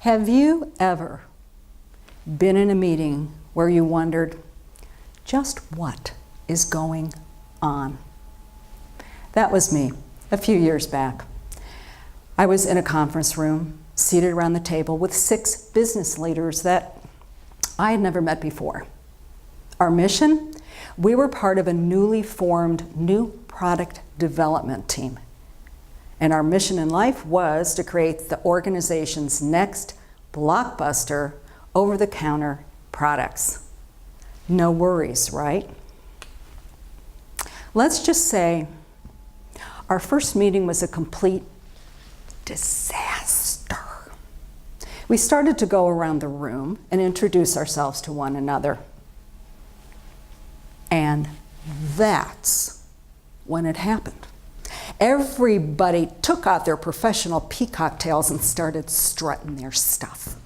Have you ever been in a meeting where you wondered, just what is going on? That was me a few years back. I was in a conference room, seated around the table with 6 business leaders that I had never met before. Our mission? We were part of a newly formed new product development team. And our mission in life was to create the organization's next blockbuster over-the-counter products. No worries, right? Let's just say our first meeting was a complete disaster. We started to go around the room and introduce ourselves to one another. And that's when it happened. Everybody took out their professional peacock tails and started strutting their stuff.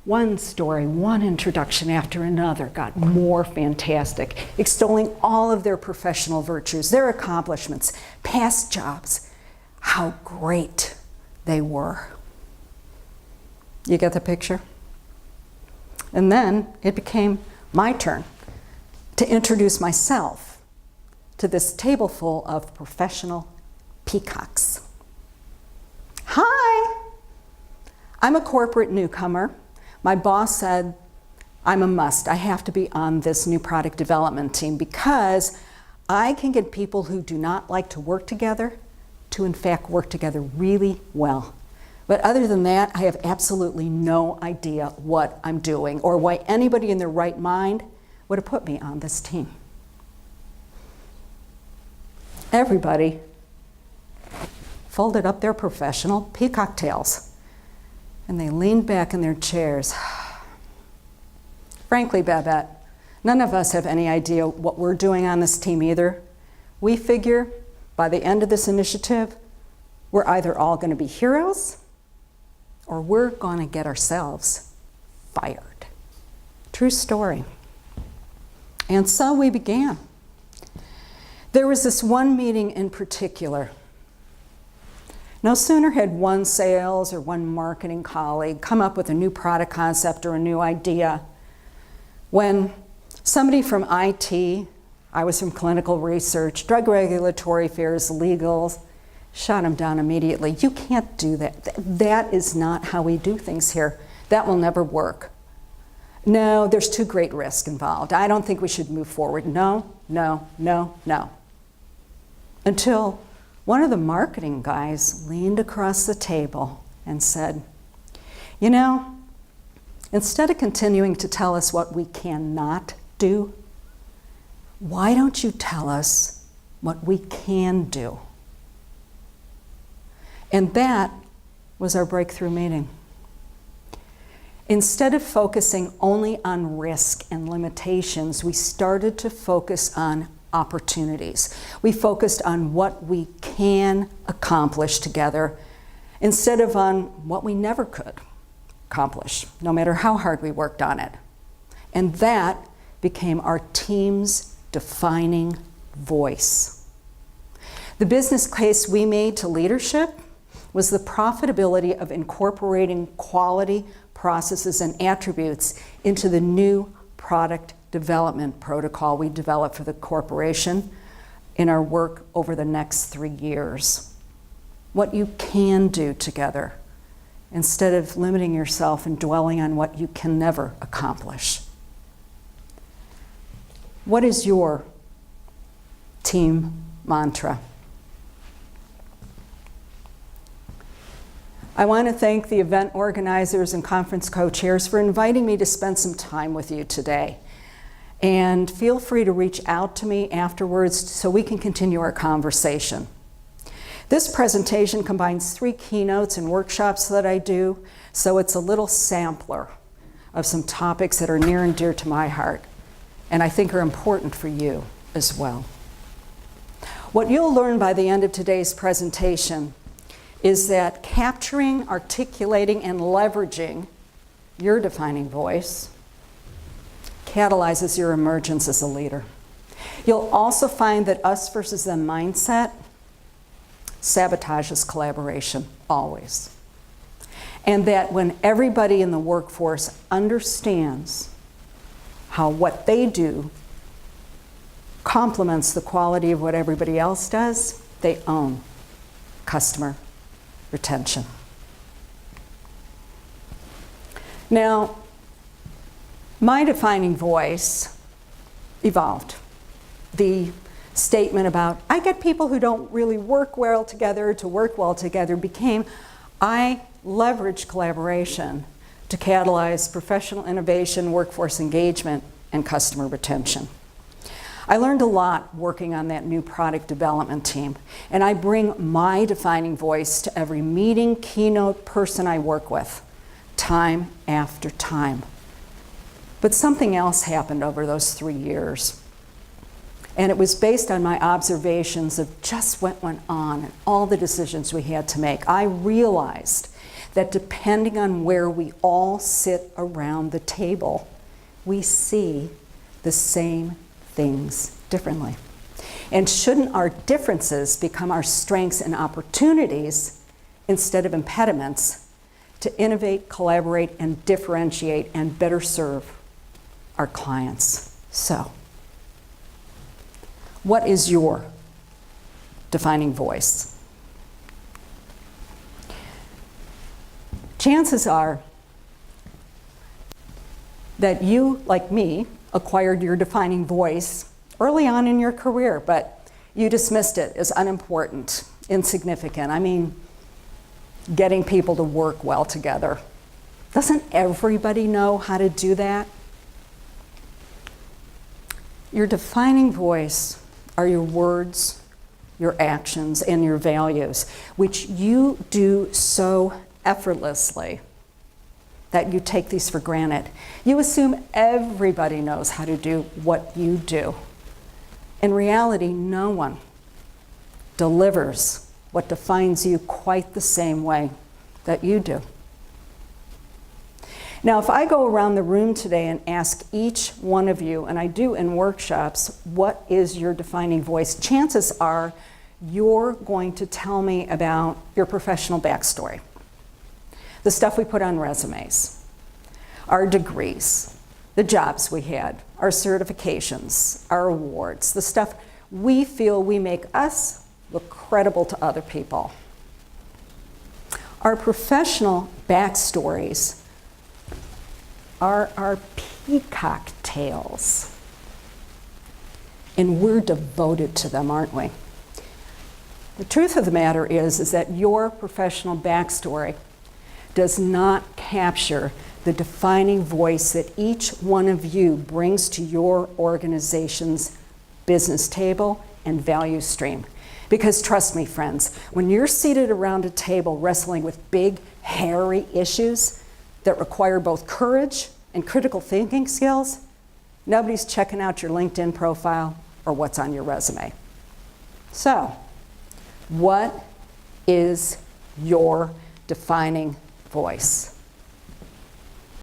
One story, one introduction after another got more fantastic, extolling all of their professional virtues, their accomplishments, past jobs, how great they were. You get the picture? And then it became my turn to introduce myself to this table full of professional peacocks. Hi, I'm a corporate newcomer. My boss said I'm a must. I have to be on this new product development team because I can get people who do not like to work together to in fact work together really well. But other than that, I have absolutely no idea what I'm doing or why anybody in their right mind would have put me on this team. Everybody folded up their professional peacock tails and they leaned back in their chairs. Frankly, Babette, none of us have any idea what we're doing on this team either. We figure by the end of this initiative, we're either all going to be heroes or we're going to get ourselves fired. True story. And so we began. There was this one meeting in particular. No sooner had one sales or one marketing colleague come up with a new product concept or a new idea when somebody from IT, I was from clinical research, drug regulatory affairs, legal, shot him down immediately. You can't do that. That is not how we do things here. That will never work. No, there's too great risk involved. I don't think we should move forward. No, no, no, no. Until one of the marketing guys leaned across the table and said, you know, instead of continuing to tell us what we cannot do, why don't you tell us what we can do? And that was our breakthrough meeting. Instead of focusing only on risk and limitations, we started to focus on opportunities. We focused on what we can accomplish together instead of on what we never could accomplish, no matter how hard we worked on it. And that became our team's defining voice. The business case we made to leadership was the profitability of incorporating quality processes and attributes into the new product development protocol we developed for the corporation in our work over the next 3 years. What you can do together instead of limiting yourself and dwelling on what you can never accomplish. What is your team mantra? I want to thank the event organizers and conference co-chairs for inviting me to spend some time with you today. And feel free to reach out to me afterwards so we can continue our conversation. This presentation combines 3 keynotes and workshops that I do, so it's a little sampler of some topics that are near and dear to my heart, and I think are important for you as well. What you'll learn by the end of today's presentation is that capturing, articulating, and leveraging your defining voice catalyzes your emergence as a leader. You'll also find that us versus them mindset sabotages collaboration, always. And that when everybody in the workforce understands how what they do complements the quality of what everybody else does, they own customer retention. Now, my defining voice evolved. The statement about, I get people who don't really work well together to work well together became, I leverage collaboration to catalyze professional innovation, workforce engagement, and customer retention. I learned a lot working on that new product development team, and I bring my defining voice to every meeting, keynote, person I work with, time after time. But something else happened over those 3 years. And it was based on my observations of just what went on and all the decisions we had to make. I realized that depending on where we all sit around the table, we see the same things differently. And shouldn't our differences become our strengths and opportunities instead of impediments to innovate, collaborate, and differentiate and better serve our clients? So, what is your defining voice? Chances are that you, like me, acquired your defining voice early on in your career, but you dismissed it as unimportant, insignificant. I mean, getting people to work well together. Doesn't everybody know how to do that? Your defining voice are your words, your actions, and your values, which you do so effortlessly that you take these for granted. You assume everybody knows how to do what you do. In reality, no one delivers what defines you quite the same way that you do. Now, if I go around the room today and ask each one of you, and I do in workshops, what is your defining voice? Chances are you're going to tell me about your professional backstory, the stuff we put on resumes, our degrees, the jobs we had, our certifications, our awards, the stuff we feel we make us look credible to other people. Our professional backstories are our peacock tails. And we're devoted to them, aren't we? The truth of the matter is that your professional backstory does not capture the defining voice that each one of you brings to your organization's business table and value stream. Because trust me, friends, when you're seated around a table wrestling with big, hairy issues that require both courage and critical thinking skills, nobody's checking out your LinkedIn profile or what's on your resume. So, what is your defining voice?